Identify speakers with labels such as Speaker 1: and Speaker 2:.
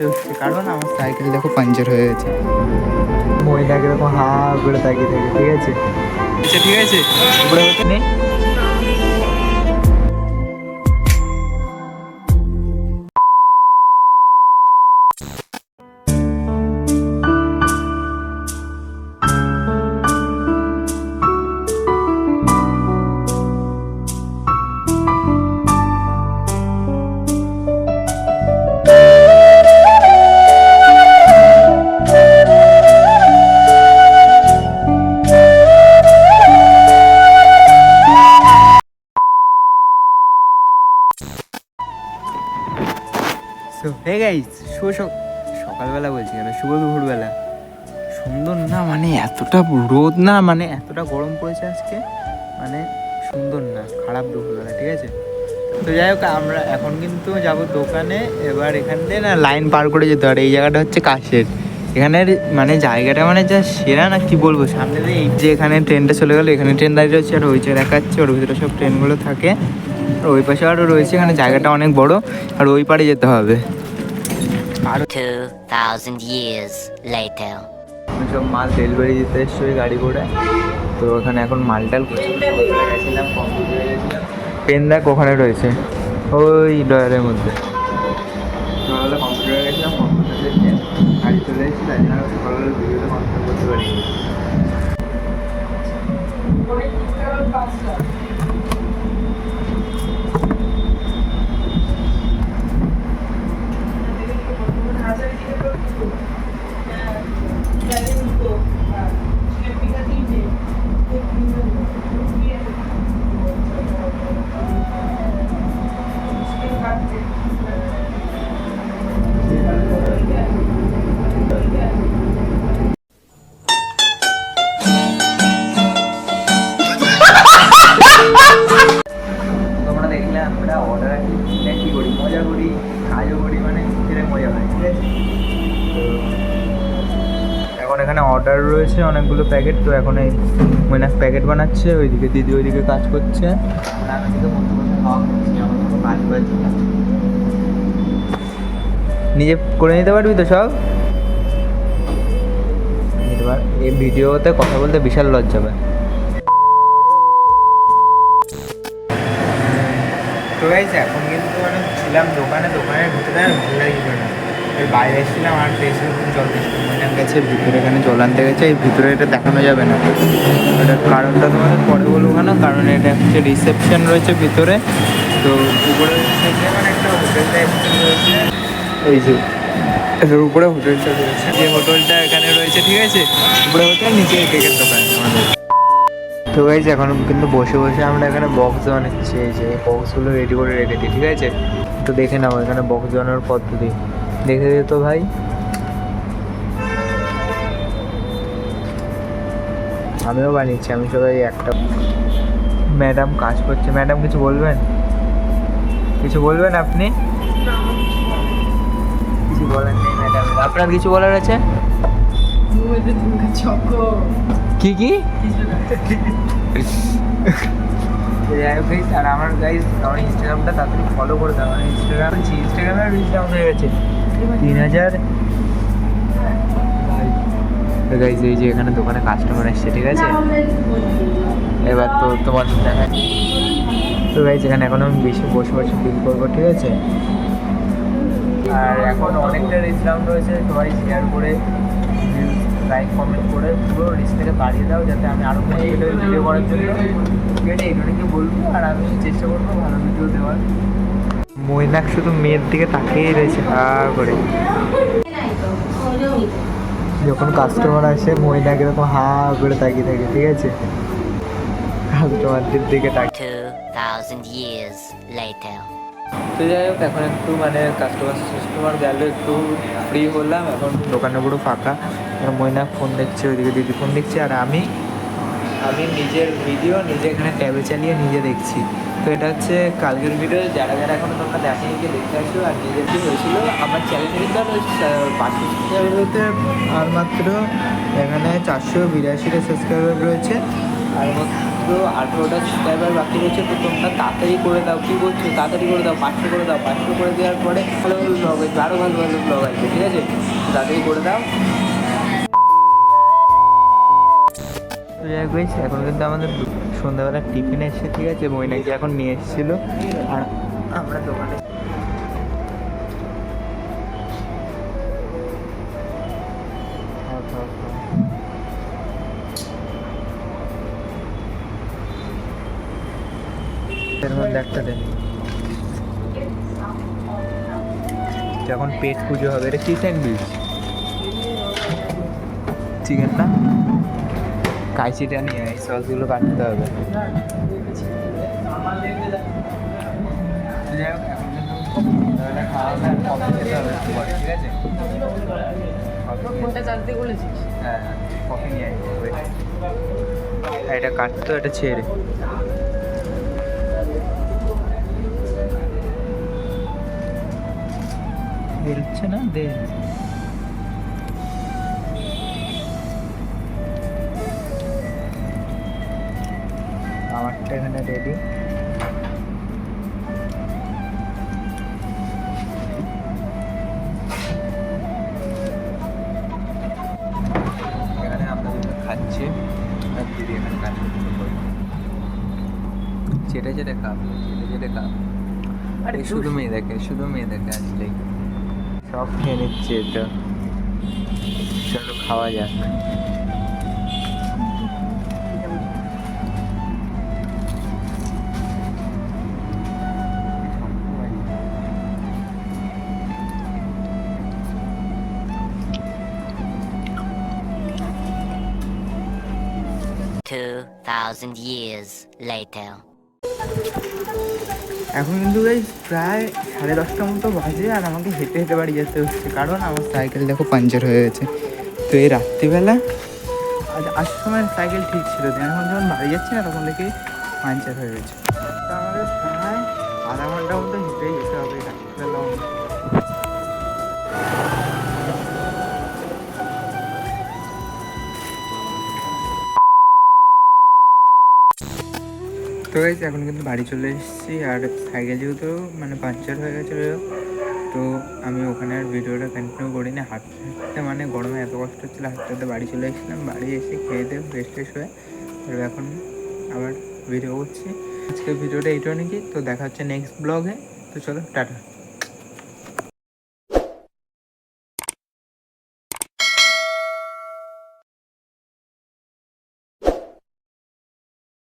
Speaker 1: কারণ আমার সাইকেল দেখো পাঞ্চার হয়ে গেছে। মহিলাকে এরকম হা করে তাকিয়ে থাকে, ঠিক আছে? আচ্ছা ঠিক আছে, উপরে হতে নেই। সো হে গাইস, সকালবেলা বলছি কেন, শুভ দুপুরবেলা। সুন্দর না মানে এতটা রোদ না, মানে এতটা গরম পড়েছে আজকে, মানে সুন্দর না, খারাপ দুপুরবেলা, ঠিক আছে? তো যাই হোক, আমরা এখন কিন্তু যাব দোকানে। এবার এখান দিয়ে না লাইন পার করে যেতে পারে। এই জায়গাটা হচ্ছে কাশের, এখানের মানে জায়গাটা মানে যা সেরা না, কি বলবো। সামনে দিয়ে এই যে এখানে ট্রেনটা চলে গেলো, এখানে ট্রেন দাঁড়িয়ে রয়েছে, আর ওই যে দেখাচ্ছে ওর ভিতরে সব ট্রেনগুলো থাকে। আর ওই পাশে আরও রয়েছে, এখানে জায়গাটা অনেক বড়, আর ওই পারে যেতে হবে। আর
Speaker 2: 2000 years later
Speaker 1: সব মাল ডেলিভারি দিতে এসছে ওই গাড়ি করে। তো ওখানে এখন মালটাল গেছিলাম, কম্পিউটারে গেছিলাম। পেন দেখ ওখানে রয়েছে ওই ডয়ারের মধ্যে। সকালবেলা কম্পিউটারে গেছিলাম, কম্পিউটার দেখে গাড়ি চলে এসেছি, তাই জন্য সকালবেলা ভিডিওতে কন্ট্রোল করতে পারি। তোমরা দেখলে আমরা অর্ডার কি করি, মজা করি, কাজও করি, মানে সেটা মজা হয়, ঠিক আছে? তো এখন এখানে অর্ডার রয়েছে অনেকগুলো প্যাকেট। তো এখন এই মৈনাক প্যাকেট বানাচ্ছে, ওইদিকে দিদি ওইদিকে কাজ করছে, আর আমি দিকে বসে বসে খাওয়া করছি। আমার কোনো কাজ বাজ নিজে করে নিতে পারবি তো সব। এবার এই ভিডিওতে কথা বলতে বিশাল লজ্জা পায়। তো গাইস, এখন কিন্তু মানে ছিলাম দোকানের ভিতরে, আর ভালো লাগছিল না। বাইরে এসেছিলাম, আর এসে জল দিচ্ছিলাম, মানে গেছে ভিতরে, এখানে জল আনতে গেছে। এই ভিতরে এটা দেখানো যাবে না, এটার কারণটা তোমাদের পরে বলবো কেন। কারণ এটা হচ্ছে রিসেপশন রয়েছে ভিতরে। তো উপরে মানে একটা হোটেল টাইপের রয়েছে, এই যে এটার উপরে হোটেলটা রয়েছে, যে হোটেলটা এখানে রয়েছে, ঠিক আছে? উপরে হোটেল, নিচে কেকের দোকান আমাদের। তো গাইজ, এখন কিন্তু বসে বসে আমরা এখানে বক্স বানাচ্ছি। এই যে বক্সগুলো রেডি করে রেখেছি, ঠিক আছে? তো দেখে নাও এখানে বক্স বানানোর পদ্ধতি, দেখে দিত ভাই। আমিও বানিয়েছি, আমি সবাই একটা। ম্যাডাম কাজ করছে। ম্যাডাম কিছু বলবেন? কিছু বলবেন আপনি? কিছু বলার নেই ম্যাডাম, আপনার কিছু বলার আছে? কি কি? আর আমার গাইজ, আমার ইনস্টাগ্রামটা তাড়াতাড়ি ফলো করে দাও। আমার ইনস্টাগ্রামে রিচ ডাউন হয়ে গেছে 3000। গাইজ, এই যে এখানে দোকানে কাস্টমার এসছে, ঠিক আছে? এবার তো তোমার দেখা। তো গাইজ, এখানে এখন আমি বেশি বসে বসে বিল করবো, ঠিক আছে? আর এখন অনেকটা রিচ ডাউন রয়েছে, সবাই শেয়ার করে, লাইক কমেন্ট করে পুরো রিচটাকে বাড়িয়ে দাও, যাতে আমি আরও ভিডিও করার জন্য, ঠিক আছে? এইখানে বলবো, আর আমি চেষ্টা করবো ভালো ভিডিও দেওয়ার। মৈনাক শুধু মেয়ের দিকে তাকিয়েই রয়েছে হা করে। যখন কাস্টমার আসে, মৈনাক এরকম হা করে তাকিয়ে থাকে, ঠিক আছে? কাস্টমারদের দিকে তাকিয়ে।
Speaker 2: 2000 years later
Speaker 1: তো যাই হোক, এখন একটু মানে কাস্টমার গেল, একটু ফ্রি হলাম। এখন দোকানে পুরো ফাঁকা। এখন মৈনাক ফোন দেখছে, ওইদিকে দিদি ফোন দেখছে, আর আমি নিজের ভিডিও নিজে এখানে ট্যাবে চালিয়ে নিজে দেখছি। তো এটা হচ্ছে কালকের ভিডিও। যারা যারা এখনো তোমরা দেখেনি, গিয়ে দেখতে আসো। আর নিজের কি হয়েছিল, আমার চ্যানেলে কিন্তু আর 500 সাবস্ক্রাইবারতে আর মাত্র এখানে 482টা সাবস্ক্রাইবার রয়েছে। আর মাত্র 18টা সাবস্ক্রাইবার বাকি রয়েছে, তো তোমরা তাড়াতাড়ি করে দাও। কী করছো? তাড়াতাড়ি করে দাও, 500 করে দাও। 500 করে দেওয়ার পরে ভালো ভালো ব্লগ আসবে, আরও ভালো ভালো ব্লগ আসবে, ঠিক আছে? তাড়াতাড়ি করে দাও। তো যাই হোক guys, এখন কিন্তু আমাদের সন্ধ্যাবেলা টিফিন এসছে, ঠিক আছে? মইনাকি এখন নিয়ে এসেছিলো, আর আমরা দোকানে এর মধ্যে একটা দেন। যখন পেট পুজো হবে, এটা কি স্যান্ডউইচ? চিকেন না, কাইচিটা নিয়ে এই সসগুলো কাটতে হবে। যাই হোক, এখন কিন্তু সন্ধ্যাবেলা খাওয়া দাওয়া কফি খেতে হবে একটু পরে, ঠিক আছে?
Speaker 3: ফোনটা চার্জ দিয়ে বলেছিস?
Speaker 1: হ্যাঁ, কফি নিয়ে আসবো। এটা কাটতো, এটা ছেড়ে বেরোচ্ছে না, দে। আমারটা এখানে রেডি। এখানে আমরা দুজন খাচ্ছি, আর দিদি এখানে কাজ করতে পারি। চেটে চেটে খাব, চেটে চেটে খাব। আরে শুধু মেয়ে দেখে, শুধু মেয়ে দেখে আসলেই সব খেয়ে নিচ্ছে। এটা চলো খাওয়া যাক।
Speaker 2: 2,000 years later.
Speaker 1: এখন কিন্তু গাইস প্রায় 10:30টার মতো বাজে, আর আমাকে হেঁটে হেঁটে বাড়ি যেতে হচ্ছে, কারণ আমার সাইকেল দেখো পাঞ্চার হয়ে গেছে। তো এই রাত্রিবেলা আজ আসার সময় সাইকেল ঠিক ছিল, এখন যখন বাড়ি যাচ্ছি না তখন দেখি পাঞ্চার হয়ে গেছে। তো আমাদের প্রায় আধা ঘন্টার মতো হেঁটেই যেতে হবে রাত্রিবেলা। তো গাইস এখন কিন্তু বাড়ি চলে এসেছি, আর সাইকেল যেহেতু মানে পাঞ্চার হয়ে গেছিলো, তো আমি ওখানে আর ভিডিওটা কন্টিনিউ করিনি। হাঁটতে হাঁটতে মানে গরমে এত কষ্ট হচ্ছিলো, হাঁটতে হাঁটতে বাড়ি চলে এসেছিলাম। বাড়ি এসে খেয়ে দিয়ে ফ্রেশ ট্রেশ হয়ে এবার এখন আবার ভিডিও করছি। আজকে ভিডিওটা এইটাও নাকি, তো দেখা হচ্ছে নেক্সট ব্লগে। তো চলো টাটা।